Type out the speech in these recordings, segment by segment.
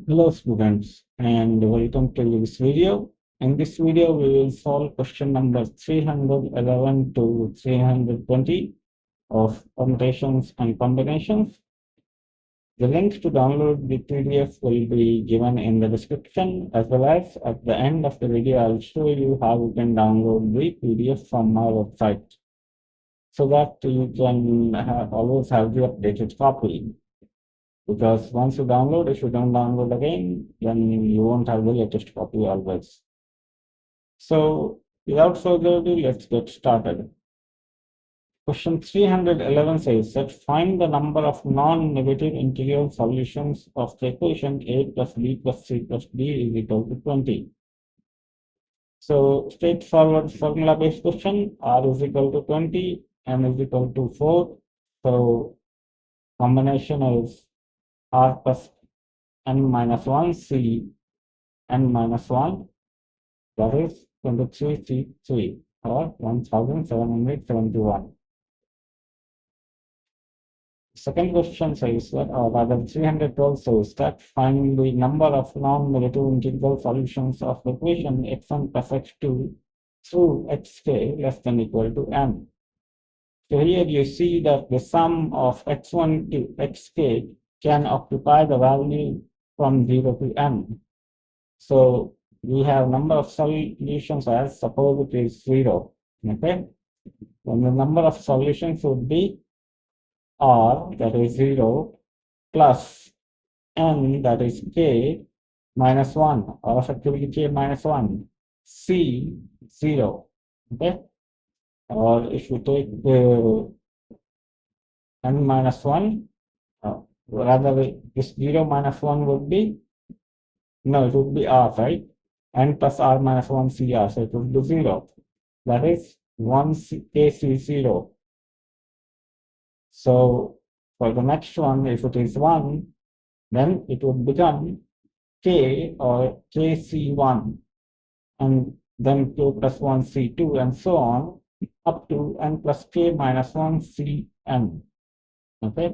Hello students and welcome to this video. In this video we will solve question number 311 to 320 of permutations and combinations. The link to download the PDF will be given in the description, as well as at the end of the video I'll show you how you can download the PDF from our website so that you can always have the updated copy. Because once you download, if you don't download again, then you won't have the latest copy always. So without further ado, let's get started. Question 311 says that find the number of non-negative integral solutions of the equation a plus b plus c plus d is equal to 20. So straightforward formula-based question, r is equal to 20, m is equal to 4. So combination is r plus n minus 1 c n minus 1, that is 23C3 or 1771. Second question says that, or rather 312 says that find the number of non-negative integral solutions of the equation x1 plus x2 through xk less than equal to n. So here you see that the sum of x1 to xk can occupy the value from 0 to n. So we have number of solutions as suppose it is 0. Okay, then the number of solutions would be r, that is 0, plus n, that is k minus 1, or effectively k minus 1, c 0. Okay, or if you take n minus 1, rather this 0 minus 1 would be, no, it would be r, right? N plus r minus 1 cr, so it would be 0. That is 1 AC 0. So for the next one, if it is 1, then it would become k or kc1, and then k plus 1 c2, and so on up to n plus k minus 1 cn. Okay,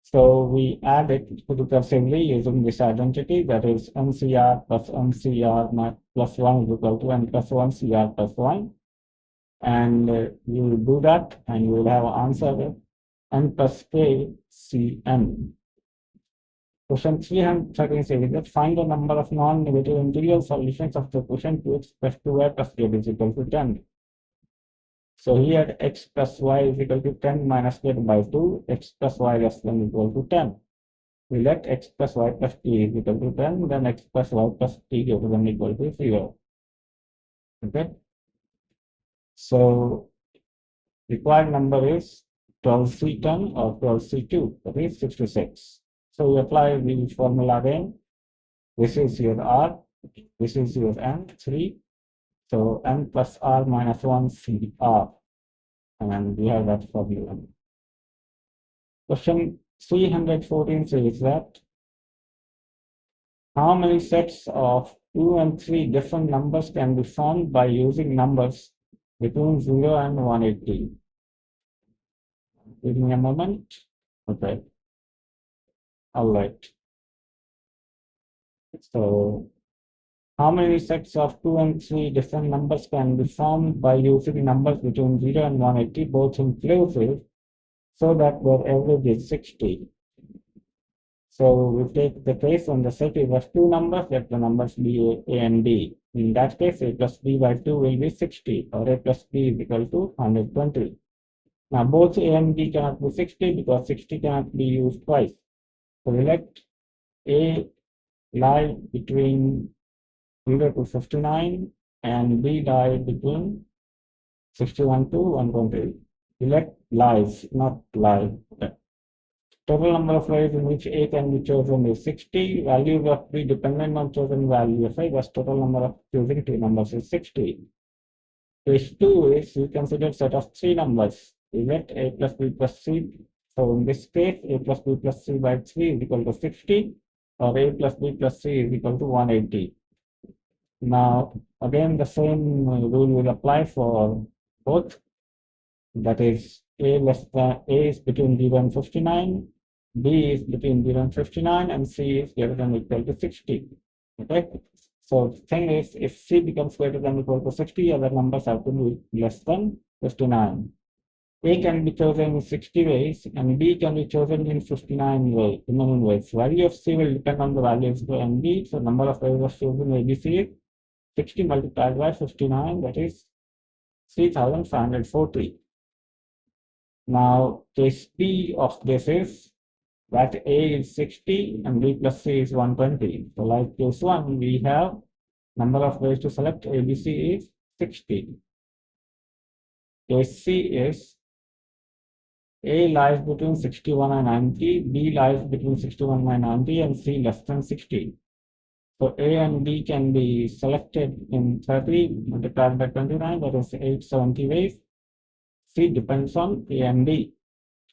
so we add it recursively using this identity, that is ncr plus ncr plus 1 is equal to n plus 1 cr plus 1. And you will do that and you will have an answer n plus k cn. Question 313 says that find the number of non-negative integral solutions of the equation 2x plus 2y plus z is equal to 10. So here x plus y is equal to 10 minus z by 2, x plus y less than equal to 10. We let x plus y plus t is equal to 10, then x plus y plus t greater than equal to 0. Okay, so required number is 12C10 or 12C2, that is 66. So we apply the formula again. This is your R, this is your N3. So N plus R minus 1 CR. And we have that formula. Question 314 says that how many sets of 2 and 3 different numbers can be formed by using numbers between 0 and 180? Give me a moment. Okay. All right. So how many sets of 2 and 3 different numbers can be formed by using numbers between 0 and 180, both inclusive, so that their average is 60? So we take the case when the set is of 2 numbers, let the numbers be A and B. In that case, A plus B by 2 will be 60, or A plus B is equal to 120. Now both A and B cannot be 60 because 60 cannot be used twice. So we let A lie between 0 to 59 and B lie between 61 to 120. We let lies, not lie. Okay. Total number of lies in which A can be chosen is 60. Values of B dependent on chosen value of A, thus total number of choosing 2 numbers is 60. Case 2 is we consider set of 3 numbers. We let A plus B plus C. So in this case, A plus B plus C by 3 is equal to 60, or A plus B plus C is equal to 180. Now, again, the same rule will apply for both. That is, A is between 0 and 59, B is between 0 and 59, and C is greater than or equal to 60. Okay. So the thing is, if C becomes greater than or equal to 60, other numbers have to be less than 59. A can be chosen in 60 ways, and B can be chosen in 59 ways. Value of C will depend on the values of A and B. So number of ways of choosing ABC is 60 multiplied by 59, that is 3,540. Now, case B of this is that A is 60 and B plus C is 120. So like case 1, we have number of ways to select ABC is 60. Case C is A lies between 61 and 90, B lies between 61 and 90, and C less than 60. So A and B can be selected in 30 multiplied by 29, that is 870 ways. C depends on A and B.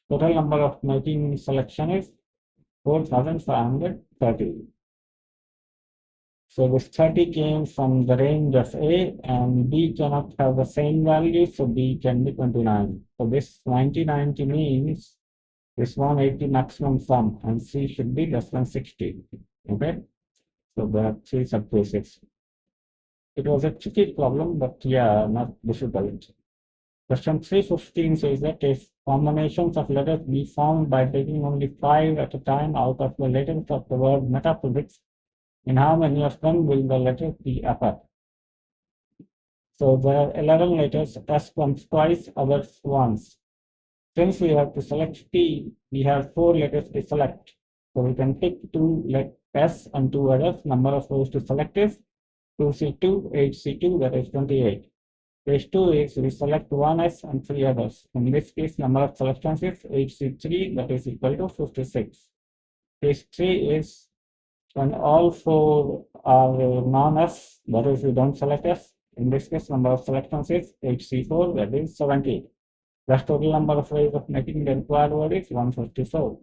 Total number of making selection is 4,530. So this 30 came from the range of A, and B cannot have the same value, so B can be 29. So this 90 means this 180 maximum sum, and C should be less than 60. Okay, so there are three subcases. It was a tricky problem, but yeah, not difficult. Question 315 says that if combinations of letters be formed by taking only 5 at a time out of the letters of the word metaphysics, in how many of them will the letters be occur? So there are 11 letters, S comes twice, others once. Since we have to select T, we have 4 letters to select. So we can pick 2 let S and 2 others. Number of rows to select is 2C2, 8C2, that is 28. Case 2 is we select 1S and 3 others. In this case, number of selections is 8C3, that is equal to 56. Case 3 is when all 4 are non-S, that is we don't select S. In this case, number of selections is 8C4, that is 70. The total number of ways of making the required word is 154.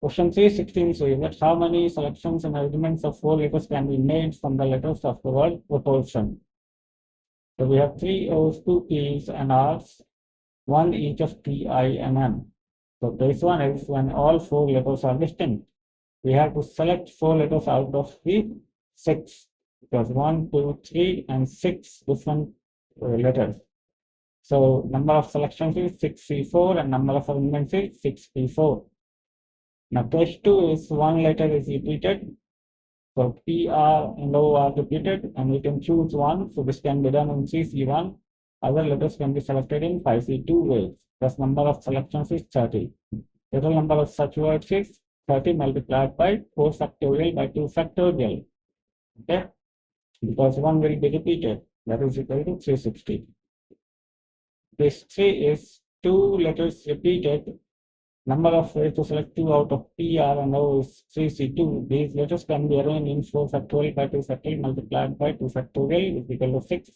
Question 316 says that how many selections and arguments of 4 letters can be made from the letters of the word proportion? So we have 3 O's, 2 P's and R's, 1 each of T, I and M. So this one is when all 4 letters are distinct. We have to select 4 letters out of the 6, because 1, 2, 3 and 6 different letters. So number of selections is 6C4 and number of arguments is 6P4. Now case 2 is one letter is repeated. So P, R and O are repeated, and we can choose one. So this can be done in 3C1. Other letters can be selected in 5C2 ways. Thus number of selections is 30. Total number of such words is 30 multiplied by 4 factorial by 2 factorial. Okay, because one will be repeated, that is equal to 360. Case 3 is 2 letters repeated. Number of ways to select 2 out of P, R and O is 3C2. These letters can be arranged in 4 factorial by 2 factorial multiplied by 2 factorial is equal to 6.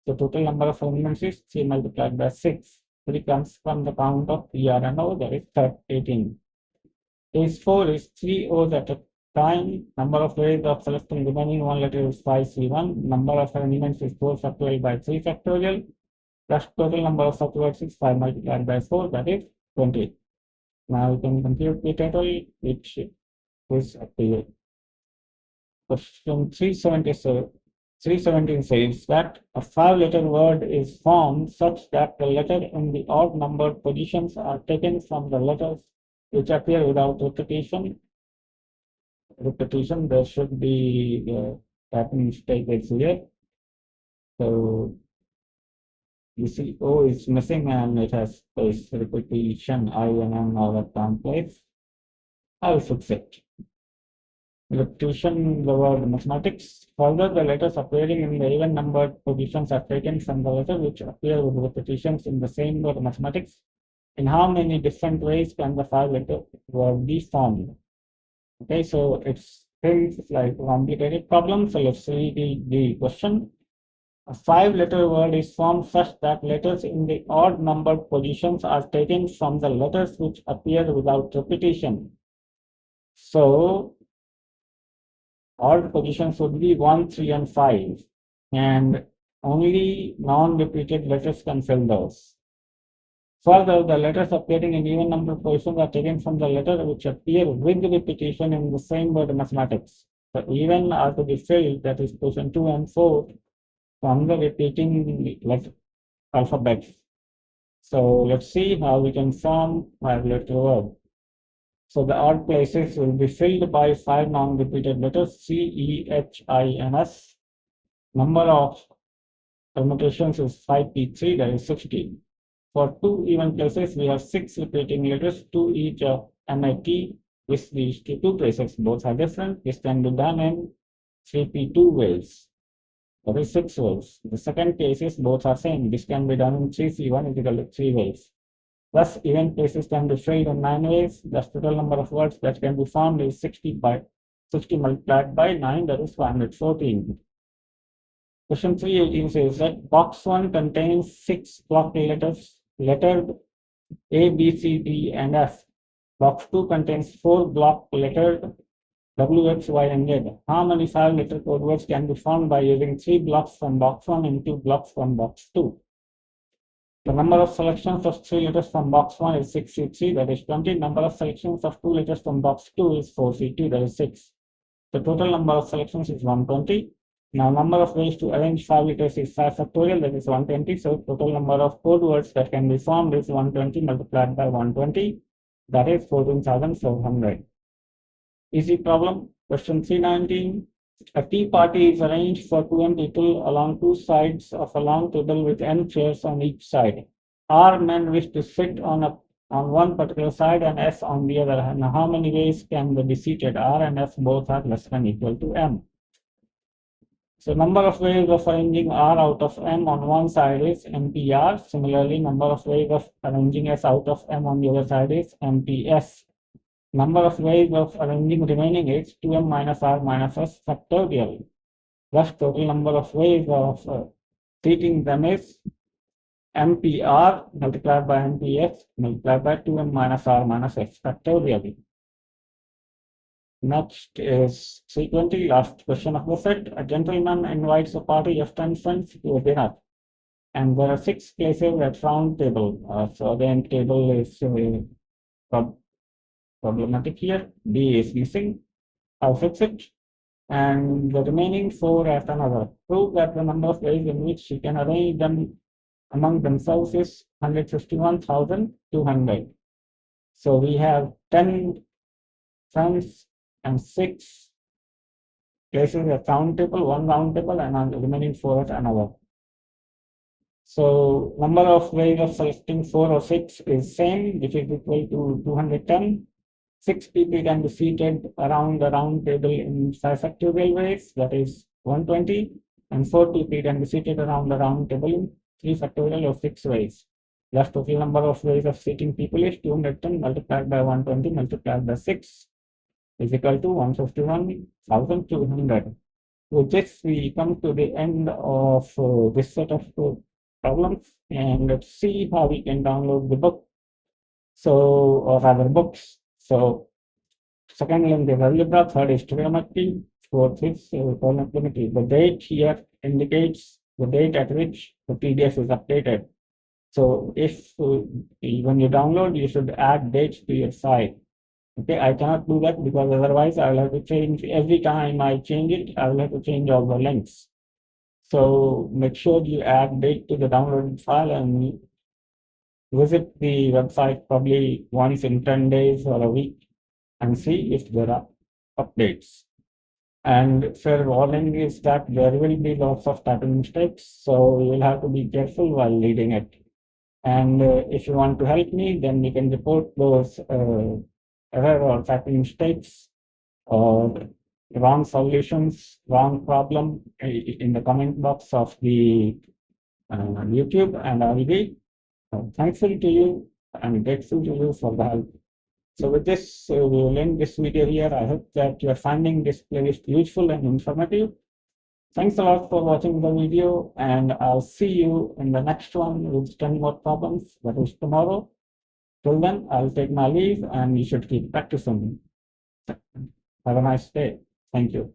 The total number of elements is 3 multiplied by 6. 3 comes from the count of P, R and O, that is 18. Case 4 is 3 O's at a time. Number of ways of selecting remaining one letter is 5C1. Number of elements is 4 factorial by 3 factorial. Plus total number of subwords is 5 multiplied by 4, that is 20. Now we can compute the total, which is at the question 317 says that a 5-letter word is formed such that the letter in the odd numbered positions are taken from the letters which appear without repetition. There should be the typing mistake is here. So you see O is missing and it has space repetition, I and M all at one place. I'll fix it. Repetition, the word mathematics. Further, the letters appearing in the even numbered positions are taken from the letters which appear with repetitions in the same word mathematics. In how many different ways can the 5-letter word be formed? Okay, so it's things like complicated problems. So let's read the question. A 5-letter word is formed such that letters in the odd numbered positions are taken from the letters which appear without repetition. So odd positions would be 1, 3, and 5, and only non-repeated letters can fill those. Further, the letters appearing in even number positions are taken from the letter which appear with repetition in the same word mathematics. The even are to be filled, that is position 2 and 4, from the repeating alphabets. So let's see how we can form five letter word. So the odd places will be filled by five non-repeated letters C, E, H, I, and S. Number of permutations is 5p3, that is 16. For two even places, we have six repeating letters, two each of MIT, which these two places both are different. This can be done in 3p2 ways. That is 6 ways. The second case is both are same. This can be done in 3c1 is equal to 3 ways. Thus, even places can be filled in 9 ways. The total number of words that can be formed is 60 multiplied by 9, that is 114. Question 318 says that box 1 contains 6 block letters lettered A, B, C, D, and F. Box 2 contains 4 block lettered W, X, Y, and Z. How many 5-letter code words can be formed by using 3 blocks from box 1 and 2 blocks from box 2? The number of selections of 3 letters from box 1 is 6C3, that is 20. Number of selections of 2 letters from box 2 is 4C2, that is 6. The total number of selections is 120. Now, number of ways to arrange 5 letters is 5 factorial, that is 120. So, total number of code words that can be formed is 120 multiplied by 120, that is 14,400. Easy problem. Question 319. A tea party is arranged for 2n people along two sides of a long table with n chairs on each side. R men wish to sit on one particular side and S on the other. And how many ways can they be seated? R and S both are less than equal to M. So number of ways of arranging R out of M on one side is MPR. Similarly, number of ways of arranging S out of M on the other side is MPS. Number of ways of arranging remaining is 2m minus r minus s factorial. Thus, total number of ways of treating them is mpr multiplied by mps multiplied by 2m minus r minus s factorial. Next is 320, last question of the set. A gentleman invites a party of 10 friends to a dinner, and there are 6 places at round table. So again, table is problematic here. B is missing. I'll fix it. And the remaining 4 at another. Prove that the number of ways in which you can arrange them among themselves is 151,200. So we have 10 friends and 6 places at round table, one round table, and the remaining 4 at another. So number of ways of selecting 4 or 6 is same, which is equal to 210. 6 people can be seated around the round table in 5 factorial ways, that is 120, and 4 people can be seated around the round table in 3 factorial or 6 ways. Thus, total number of ways of seating people is 210 multiplied by 120 multiplied by 6 is equal to 151,200. With this, we come to the end of this set of problems, and let's see how we can download the book. So, or rather books. So, second link is algebra, third is trigonometry, fourth is trigonometry. The date here indicates the date at which the PDF is updated. So, if when you download, you should add dates to your file. Okay, I cannot do that because otherwise I will have to change every time I change it. I will have to change all the links. So make sure you add date to the downloaded file and visit the website probably once in 10 days or a week and see if there are updates. And fair warning is that there will be lots of typing mistakes, so you will have to be careful while reading it. And if you want to help me, then you can report those error or typing mistakes or wrong solutions, wrong problem in the comment box of the YouTube, and I will be thankful to you and grateful to you for the help. So with this, we will end this video here. I hope that you are finding this playlist useful and informative. Thanks a lot for watching the video, and I'll see you in the next one with 10 more problems, that is tomorrow. Till then, I'll take my leave, and you should keep practicing. Have a nice day. Thank you.